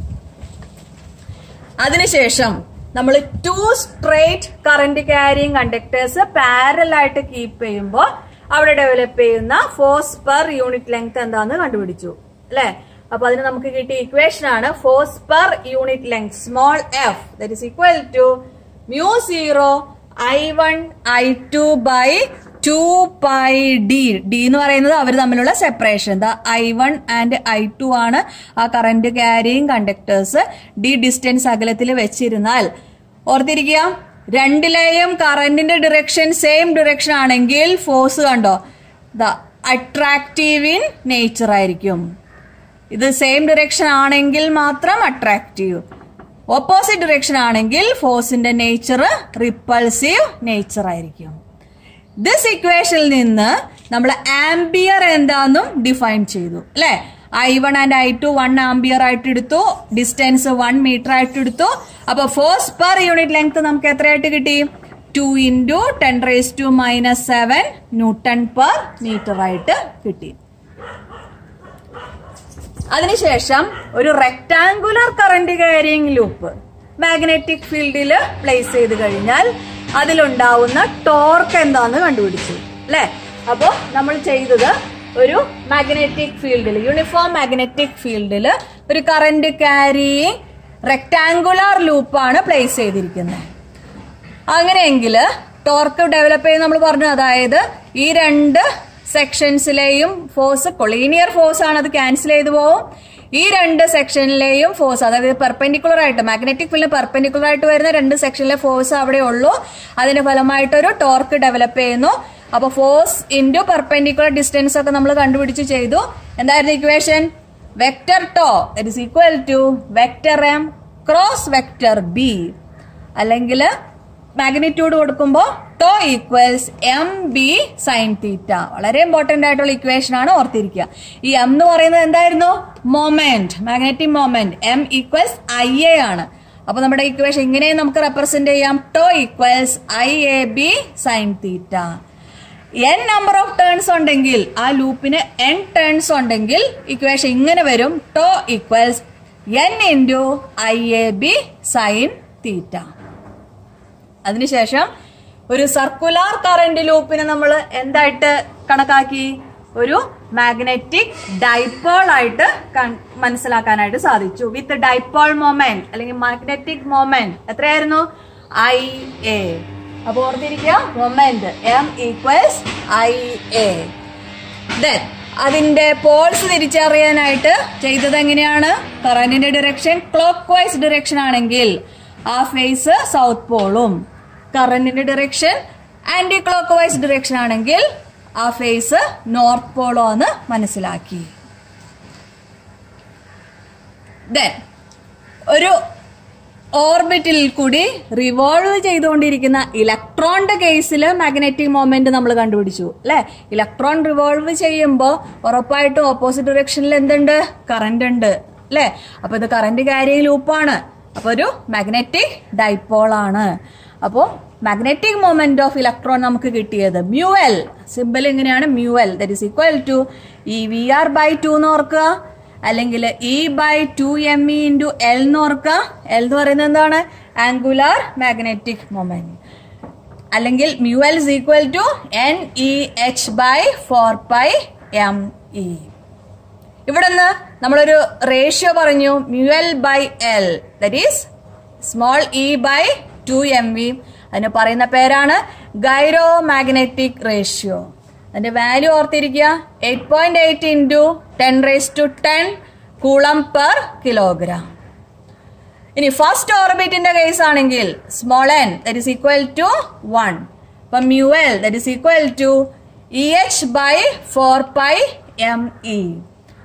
അതിനുശേഷം നമ്മൾ 2 straight current carrying conductors parallel ആയിട്ട് കീപ്പ് ചെയ്യുമ്പോൾ അവിടെ ഡെവലപ്പ് ചെയ്യുന്ന ഫോഴ്സ് പെർ യൂണിറ്റ് ലെങ്ത് എന്താന്ന് കണ്ടുപിടിച്ചു അല്ലെ? അപ്പൊ അതിന് നമുക്ക് കിട്ടിയ ഇക്വേഷൻ ആണ് force per unit length small f that is equal to mu 0 I1 I2 by 2 pi d. D എന്ന് പറയുന്നത് അവർ തമ്മിലുള്ള സെപ്പറേഷൻ. I1 ആൻഡ് I2 ആണ് ആ current carrying conductors. D distance അകലത്തിൽ വെച്ചിരുന്നാൽ ഓർത്തിരിക്കുക, രണ്ടിലെയും കറന്റിന്റെ ഡിറക്ഷൻ സെയിം ഡിറക്ഷൻ ആണെങ്കിൽ ഫോഴ്സ് കണ്ടോ അട്രാക്റ്റീവ് ഇൻ നേച്ചർ ആയിരിക്കും. ഇത് സെയിം ഡിറക്ഷൻ ആണെങ്കിൽ മാത്രം അട്രാക്റ്റീവ്, ഓപ്പോസിറ്റ് ഡിറക്ഷൻ ആണെങ്കിൽ ഫോഴ്സിന്റെ നേച്ചർ റിപ്പൾസീവ് നേച്ചർ ആയിരിക്കും. ദിസ് ഇക്വേഷനിൽ നിന്ന് നമ്മൾ ആംബിയർ എന്താന്നും ഡിഫൈൻ ചെയ്തു അല്ലെ? I1 ആൻഡ് I2 1 ആംബിയർ ആയിട്ട് എടുത്തു, ഡിസ്റ്റൻസ് 1 മീറ്റർ ആയിട്ട് എടുത്തു. അപ്പൊ ഫോഴ്സ് പെർ യൂണിറ്റ് ലെങ്ത് നമുക്ക് എത്രയായിട്ട് കിട്ടി? 2 into 10⁻⁻7 ന്യൂട്ടൺ പെർ മീറ്റർ ആയിട്ട് കിട്ടി. അതിനുശേഷം ഒരു rectangular current carrying loop magnetic ഫീൽഡിൽ പ്ലേസ് ചെയ്ത് കഴിഞ്ഞാൽ അതിലുണ്ടാവുന്ന ടോർക്ക് എന്താന്ന് കണ്ടുപിടിച്ചു അല്ലെ? അപ്പോ നമ്മൾ ചെയ്തത് ഒരു മാഗ്നറ്റിക് ഫീൽഡിൽ, യൂണിഫോം മാഗ്നറ്റിക് ഫീൽഡിൽ ഒരു കറന്റ് ക്യാരിയിങ് റെക്ടാങ്കുലർ ലൂപ്പാണ് പ്ലേസ് ചെയ്തിരിക്കുന്നത്. അങ്ങനെയെങ്കിൽ ടോർക്ക് ഡെവലപ്പ് ചെയ്ത് നമ്മൾ പറഞ്ഞു. അതായത് ഈ രണ്ട് സെക്ഷൻസിലെയും ഫോഴ്സ് കൊളീനിയർ ഫോഴ്സ് ആണ്, അത് ക്യാൻസൽ ചെയ്തു പോകും. ഈ രണ്ട് സെക്ഷനിലെയും ഫോഴ്സ്, അതായത് പെർപെൻഡിക്കുലർ ആയിട്ട് മാഗ്നറ്റിക് ഫീൽഡിന് പെർപെൻഡിക്കുലർ ആയിട്ട് വരുന്ന രണ്ട് സെക്ഷനിലെ ഫോഴ്സ് അവിടെ ഉള്ളൂ. അതിന്റെ ഫലമായിട്ടൊരു ടോർക്ക് ഡെവലപ്പ് ചെയ്യുന്നു. അപ്പൊ ഫോഴ്സ് ഇൻറ്റു പെർപെൻഡിക്കുലർ ഡിസ്റ്റൻസ് ഒക്കെ നമ്മൾ കണ്ടുപിടിച്ച് ചെയ്തു. എന്തായിരുന്നു equation? Vector tau that is equal to vector M cross vector B, അല്ലെങ്കിൽ മാഗ്നിറ്റ്യൂഡ് കൊടുക്കുമ്പോൾ tau equals M B sine theta. വളരെ ഇമ്പോർട്ടന്റ് ആയിട്ടുള്ള ഇക്വേഷൻ ആണ്, ഓർത്തിരിക്കുക. ഈ എം എന്ന് പറയുന്നത് എന്തായിരുന്നു? Moment, magnetic moment. M equals I A ആണ്. അപ്പൊ നമ്മുടെ ഇക്വേഷൻ ഇങ്ങനെ നമുക്ക് റെപ്രസെന്റ് ചെയ്യാം. Tau equals I A B sine theta. n number of turns ഉണ്ടെങ്കിൽ, ആ ലൂപ്പിന് n ടേൺസ് ഉണ്ടെങ്കിൽ ഇക്വേഷൻ ഇങ്ങനെ വരും. Tau equals n into I A B sine theta. അതിനുശേഷം ഒരു സർക്കുലർ കറന്റ് ലൂപ്പിനെ നമ്മൾ എന്തായിട്ട് കണക്കാക്കി? ഒരു മാഗ്നറ്റിക് ഡൈപോൾ ആയിട്ട് മനസ്സിലാക്കാനായിട്ട് സാധിച്ചു. വിത്ത് ഡൈപോൾ മൊമെന്റ് അല്ലെങ്കിൽ മാഗ്നറ്റിക് മൊമെന്റ് എത്രയായിരുന്നു? IA. അപ്പൊ ഓർത്തിരിക്കുക, മൊമെന്റ് M=IA. ദെൻ അതിന്റെ പോൾസ് തിരിച്ചറിയാനായിട്ട് ചെയ്തത് എങ്ങനെയാണ്? കറന്റിന്റെ ഡിറക്ഷൻ ക്ലോക്ക് വൈസ് ഡിറക്ഷൻ ആണെങ്കിൽ ആ ഫേസ് സൗത്ത് പോളും, കറന്റിന്റെ direction anticlockwise direction ആണെങ്കിൽ ആ ഫേസ് നോർത്ത് പോളോ എന്ന് മനസ്സിലാക്കി. ദെൻ ഒരു ഓർബിറ്റിൽ കൂടി റിവോൾവ് ചെയ്തുകൊണ്ടിരിക്കുന്ന ഇലക്ട്രോണിന്റെ കേസിൽ മാഗ്നറ്റിക് മൊമെന്റ് നമ്മൾ കണ്ടുപിടിച്ചു അല്ലെ. ഇലക്ട്രോൺ റിവോൾവ് ചെയ്യുമ്പോൾ ഉറപ്പായിട്ടും ഓപ്പോസിറ്റ് ഡിറക്ഷനിൽ എന്തുണ്ട്? കറന്റ് ഉണ്ട് അല്ലെ. അപ്പൊ ഇത് കറന്റ് ക്യാരിയിങ് ലൂപ്പാണ്. അപ്പൊ ഒരു മാഗ്നറ്റിക് ഡൈപോൾ ആണ്. അപ്പോ മാഗ്നറ്റിക് മൊമെന്റ് ഓഫ് ഇലക്ട്രോൺ നമുക്ക് കിട്ടിയത് മ്യൂഎൽ. സിമ്പിൾ എങ്ങനെയാണ്? Mu L that is equal to EVR/2 എന്ന് ഓർക്കുക, അല്ലെങ്കിൽ E/2me × L എന്ന് ഓർക്കുക. L എന്ന് പറയുന്നത് എന്താണ്? Angular magnetic moment. അല്ലെങ്കിൽ മ്യൂഎൽ ഇസ് ഈക്വൽ ടു NEH/4πme. ഇവിടുന്ന് നമ്മളൊരു റേഷ്യോ പറഞ്ഞു, µL/L that is small E/2mv. അതിന് പറയുന്ന പേരാണ് ഗൈറോ മാഗ്നറ്റിക് റേഷ്യോ. അതിന്റെ വാല്യൂ ഓർത്തിരിക്കുക, 8.8 × 10⁻10 കൂളം/കിലോഗ്രാം. ഇനി ഫസ്റ്റ് ഓർബിറ്റിന്റെ കേസ് ആണെങ്കിൽ small n that is equal to 1. അപ്പൊ µL that is equal to EH/4πme.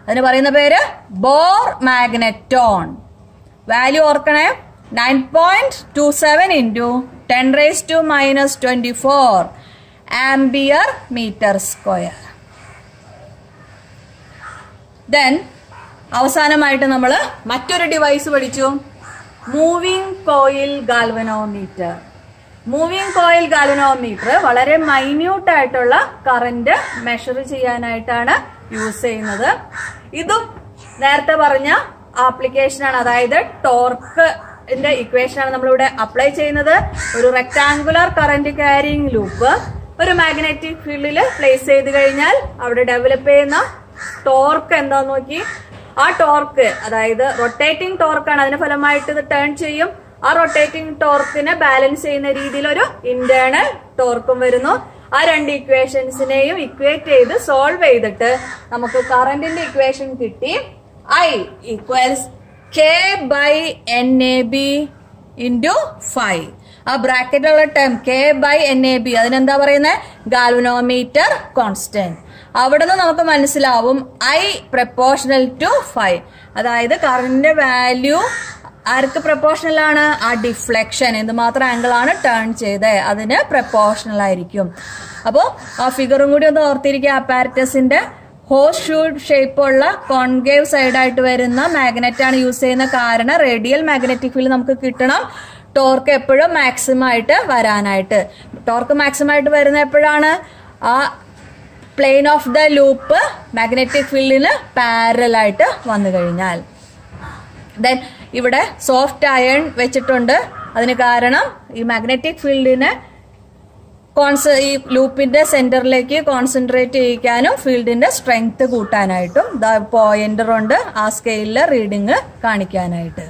അതിന് പറയുന്ന പേര് ബോർ മാഗ്നെറ്റോൺ. വാല്യൂ ഓർക്കണേ, 9.27 × 10⁻⁻24 ആംബിയർ മീറ്റർ സ്ക്വയർ. ദെൻ അവസാനമായിട്ട് നമ്മൾ മറ്റൊരു ഡിവൈസ് പഠിച്ചു, moving coil galvanometer. Moving coil galvanometer വളരെ മൈന്യൂട്ട് ആയിട്ടുള്ള കറന്റ് മെഷർ ചെയ്യാനായിട്ടാണ് യൂസ് ചെയ്യുന്നത്. ഇതും നേരത്തെ പറഞ്ഞ ആപ്ലിക്കേഷൻ ആണ്. അതായത് ടോർക്ക് ഇക്വേഷൻ ആണ് നമ്മളിവിടെ അപ്ലൈ ചെയ്യുന്നത്. ഒരു റെക്ടാങ്കുലർ കറന്റ് ക്യാരിയിങ് ലൂപ്പ് ഒരു മാഗ്നറ്റിക് ഫീൽഡിൽ പ്ലേസ് ചെയ്ത് കഴിഞ്ഞാൽ അവിടെ ഡെവലപ്പ് ചെയ്യുന്ന ടോർക്ക് എന്താന്ന് നോക്കി. ആ ടോർക്ക് അതായത് റൊട്ടേറ്റിംഗ് ടോർക്കാണ്. അതിന്റെ ഫലമായിട്ട് ഇത് ടേൺ ചെയ്യും. ആ റൊട്ടേറ്റിംഗ് ടോർക്കിനെ ബാലൻസ് ചെയ്യുന്ന രീതിയിൽ ഒരു ഇന്റേണൽ ടോർക്കും വരുന്നു. ആ രണ്ട് ഇക്വേഷൻസിനെയും ഇക്വേറ്റ് ചെയ്ത് സോൾവ് ചെയ്തിട്ട് നമുക്ക് കറന്റിന്റെ ഇക്വേഷൻ കിട്ടി. I equals K/NAB × 5. ആ ബ്രാക്കറ്റിലുള്ള ടേം K/NAB അതിനെന്താ പറയുന്നത്? Galvanometer constant. അവിടെ നിന്ന് നമുക്ക് മനസ്സിലാവും I പ്രപ്പോർഷണൽ ടു 5. അതായത് കറന്റിന്റെ വാല്യൂ ആർക്ക് പ്രപ്പോർഷണൽ ആണ്? ആ ഡിഫ്ലക്ഷൻ എന്തുമാത്രം ആംഗിൾ ആണ് ടേൺ ചെയ്ത് അതിന് പ്രപ്പോർഷണൽ ആയിരിക്കും. അപ്പോ ആ ഫിഗറും കൂടി ഒന്ന് ഓർത്തിരിക്കുക. അപ്പാരറ്റസിന്റെ ഹോസ് ഷൂ ഷേപ്പുള്ള കോൺകേവ് സൈഡായിട്ട് വരുന്ന മാഗ്നറ്റ് ആണ് യൂസ് ചെയ്യുന്ന. കാരണം റേഡിയൽ മാഗ്നറ്റിക് ഫീൽഡ് നമുക്ക് കിട്ടണം ടോർക്ക് എപ്പോഴും മാക്സിമം ആയിട്ട് വരാനായിട്ട്. ടോർക്ക് മാക്സിമം ആയിട്ട് വരുന്ന എപ്പോഴാണ്? ആ plain of the loop magnetic ഫീൽഡിന് പാരലൽ ആയിട്ട് വന്നു കഴിഞ്ഞാൽ. ദെൻ ഇവിടെ സോഫ്റ്റ് അയൺ വെച്ചിട്ടുണ്ട്. അതിന് കാരണം ഈ മാഗ്നറ്റിക് ഫീൽഡിനെ ഈ ലൂപ്പിന്റെ സെന്ററിലേക്ക് കോൺസെൻട്രേറ്റ് ചെയ്യിക്കാനും ഫീൽഡിന്റെ സ്ട്രെങ്ത് കൂട്ടാനായിട്ടും പോയിന്റർ ഉണ്ട് ആ സ്കെയിലിൽ റീഡിങ് കാണിക്കാനായിട്ട്.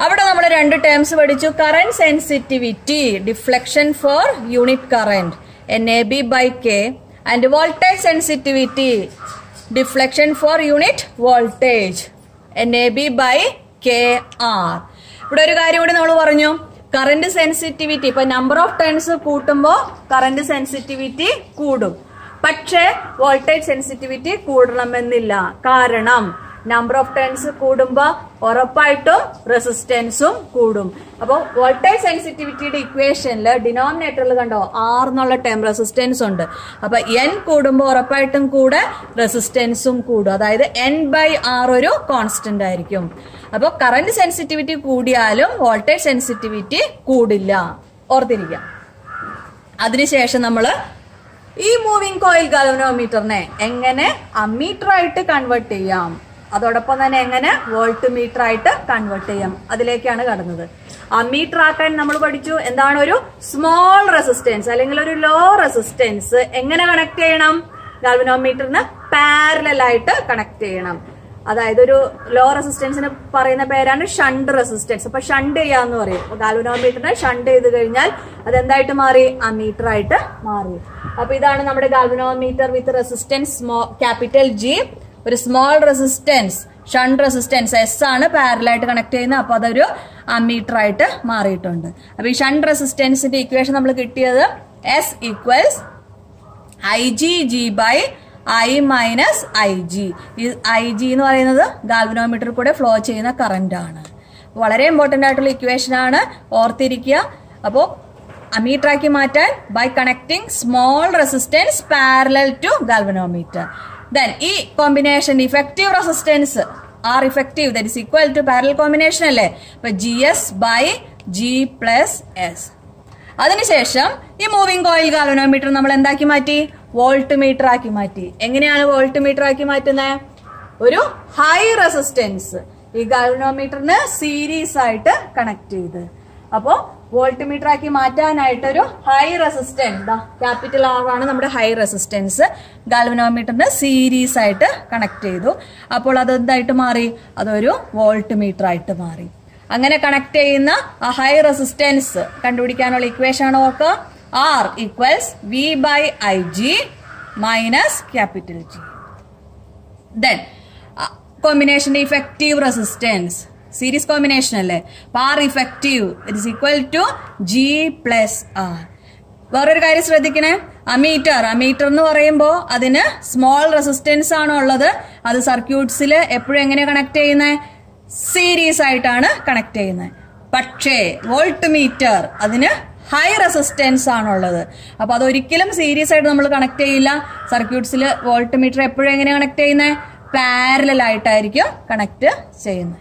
അവിടെ നമ്മൾ രണ്ട് ടേംസ് പഠിച്ചു. Current sensitivity deflection for unit current NAB/K and voltage sensitivity deflection for unit voltage NAB/KR. ഇവിടെ ഒരു കാര്യം കൂടി നമ്മൾ പറഞ്ഞു, കറന്റ് സെൻസിറ്റിവിറ്റി ഇപ്പൊ നമ്പർ ഓഫ് ടേൺസ് കൂട്ടുമ്പോൾ കറന്റ് സെൻസിറ്റിവിറ്റി കൂടും. പക്ഷേ വോൾട്ടേജ് സെൻസിറ്റിവിറ്റി കൂടണമെന്നില്ല. കാരണം നമ്പർ ഓഫ് ടേൺസ് കൂടുമ്പോൾ ഉറപ്പായിട്ടും റെസിസ്റ്റൻസും കൂടും. അപ്പോൾ വോൾട്ടേജ് സെൻസിറ്റിവിറ്റിയുടെ ഇക്വേഷനിൽ ഡിനോമിനേറ്ററിൽ കണ്ടോ R എന്നുള്ള ടേം റെസിസ്റ്റൻസ് ഉണ്ട്. അപ്പൊ N കൂടുമ്പോൾ ഉറപ്പായിട്ടും കൂടെ റെസിസ്റ്റൻസും കൂടും. അതായത് N/R ഒരു കോൺസ്റ്റന്റ് ആയിരിക്കും. അപ്പോൾ കറന്റ് സെൻസിറ്റിവിറ്റി കൂടിയാലും വോൾട്ടേജ് സെൻസിറ്റിവിറ്റി കൂടില്ല, ഓർത്തിരിക്കാം. അതിനുശേഷം നമ്മൾ ഈ മൂവിംഗ് കോയിൽ ഗാൽവനോമീറ്ററിനെ എങ്ങനെ അമ്മീറ്റർ ആയിട്ട് കൺവേർട്ട് ചെയ്യാം, അതോടൊപ്പം തന്നെ എങ്ങനെ വോൾട്ട് മീറ്റർ ആയിട്ട് കൺവേർട്ട് ചെയ്യാം, അതിലേക്കാണ് കടന്നത്. അമ്മീറ്റർ ആക്കാൻ നമ്മൾ പഠിച്ചു എന്താണ് ഒരു സ്മോൾ റെസിസ്റ്റൻസ് അല്ലെങ്കിൽ ഒരു ലോ റെസിസ്റ്റൻസ് എങ്ങനെ കണക്ട് ചെയ്യണം. ഗാൽവനോമീറ്ററിന് പാരലൽ ആയിട്ട് കണക്ട് ചെയ്യണം. അതായത് ഒരു ലോ റെസിസ്റ്റൻസിന് പറയുന്ന പേരാണ് ഷണ്ട് റെസിസ്റ്റൻസ്. അപ്പൊ ഷണ്ട് ചെയ്യാന്ന് പറയും. അപ്പൊ ഗാൽവനോമീറ്ററിനെ ഷണ്ട് ചെയ്ത് കഴിഞ്ഞാൽ അതെന്തായിട്ട് മാറി? അമീറ്റർ ആയിട്ട് മാറി. അപ്പൊ ഇതാണ് നമ്മുടെ galvanometer with resistance capital G, ഒരു small resistance shunt resistance S ആണ് പാരലായിട്ട് കണക്ട് ചെയ്യുന്നത്. അപ്പൊ അതൊരു അമീറ്റർ ആയിട്ട് മാറിയിട്ടുണ്ട്. അപ്പൊ ഈ ഷണ്ട് റെസിസ്റ്റൻസിന്റെ ഇക്വേഷൻ നമ്മൾ കിട്ടിയത് S equals I G G by I minus I G. ഈ ഐ ജി എന്ന് പറയുന്നത് ഗാൽവനോമീറ്ററിൽ കൂടെ ഫ്ലോ ചെയ്യുന്ന കറന്റ് ആണ്. വളരെ ഇമ്പോർട്ടന്റ് ആയിട്ടുള്ള ഇക്വേഷൻ ആണ്, ഓർത്തിരിക്കുക. അപ്പോൾ അമീറ്റർ ആക്കി മാറ്റാൻ by connecting small resistance parallel to galvanometer. Then ഈ combination effective resistance R effective that is equal to parallel combination അല്ലേ. അപ്പൊ G S by G plus S. അതിനുശേഷം ഈ മൂവിംഗ് കോയിൽ ഗാൽവനോമീറ്റർ നമ്മൾ എന്താക്കി മാറ്റി? വോൾട്ട് മീറ്റർ ആക്കി മാറ്റി. എങ്ങനെയാണ് വോൾട്ട് മീറ്റർ ആക്കി മാറ്റുന്നത്? ഒരു ഹൈ റെസിസ്റ്റൻസ് ഈ ഗാൽവനോമീറ്ററിന് സീരീസ് ആയിട്ട് കണക്ട് ചെയ്ത്. അപ്പോ വോൾട്ട് മീറ്റർ ആക്കി മാറ്റാനായിട്ട് ഒരു ഹൈ റെസിസ്റ്റൻസ്, ക്യാപിറ്റൽ ആർ ആണ് നമ്മുടെ ഹൈ റെസിസ്റ്റൻസ്, ഗാൽവനോമീറ്ററിന് സീരീസ് ആയിട്ട് കണക്ട് ചെയ്തു. അപ്പോൾ അതെന്തായിട്ട് മാറി? അതൊരു വോൾട്ട് മീറ്റർ ആയിട്ട് മാറി. അങ്ങനെ കണക്ട് ചെയ്യുന്ന ആ ഹൈ റെസിസ്റ്റൻസ് കണ്ടുപിടിക്കാനുള്ള ഇക്വേഷൻ ആണ് ഓർക്കുക. R equals V by I G minus capital G. Then കോമ്പിനേഷന്റെ ഇഫക്റ്റീവ് റെസിസ്റ്റൻസ് സീരീസ് കോമ്പിനേഷൻ അല്ലേ. R effective it is equal to G plus R. വേറൊരു കാര്യം ശ്രദ്ധിക്കണേ, അമീറ്റർ എന്ന് പറയുമ്പോൾ അതിന് സ്മോൾ റെസിസ്റ്റൻസ് ആണോ ഉള്ളത്. അത് സർക്യൂട്ട്സിൽ എപ്പോഴും എങ്ങനെ കണക്ട് ചെയ്യുന്നത്? സീരീസ് ആയിട്ടാണ് കണക്ട് ചെയ്യുന്നത്. പക്ഷേ വോൾട്ട് മീറ്റർ അതിന് ഹൈ റെസിസ്റ്റൻസ് ആണുള്ളത്. അപ്പൊ അതൊരിക്കലും സീരീസ് ആയിട്ട് നമ്മൾ കണക്ട് ചെയ്യില്ല. സർക്യൂട്ട്സിൽ വോൾട്ട് മീറ്റർ എപ്പോഴും എങ്ങനെ കണക്ട് ചെയ്യുന്നത്? പാരലൽ ആയിട്ടായിരിക്കും കണക്ട് ചെയ്യുന്നത്.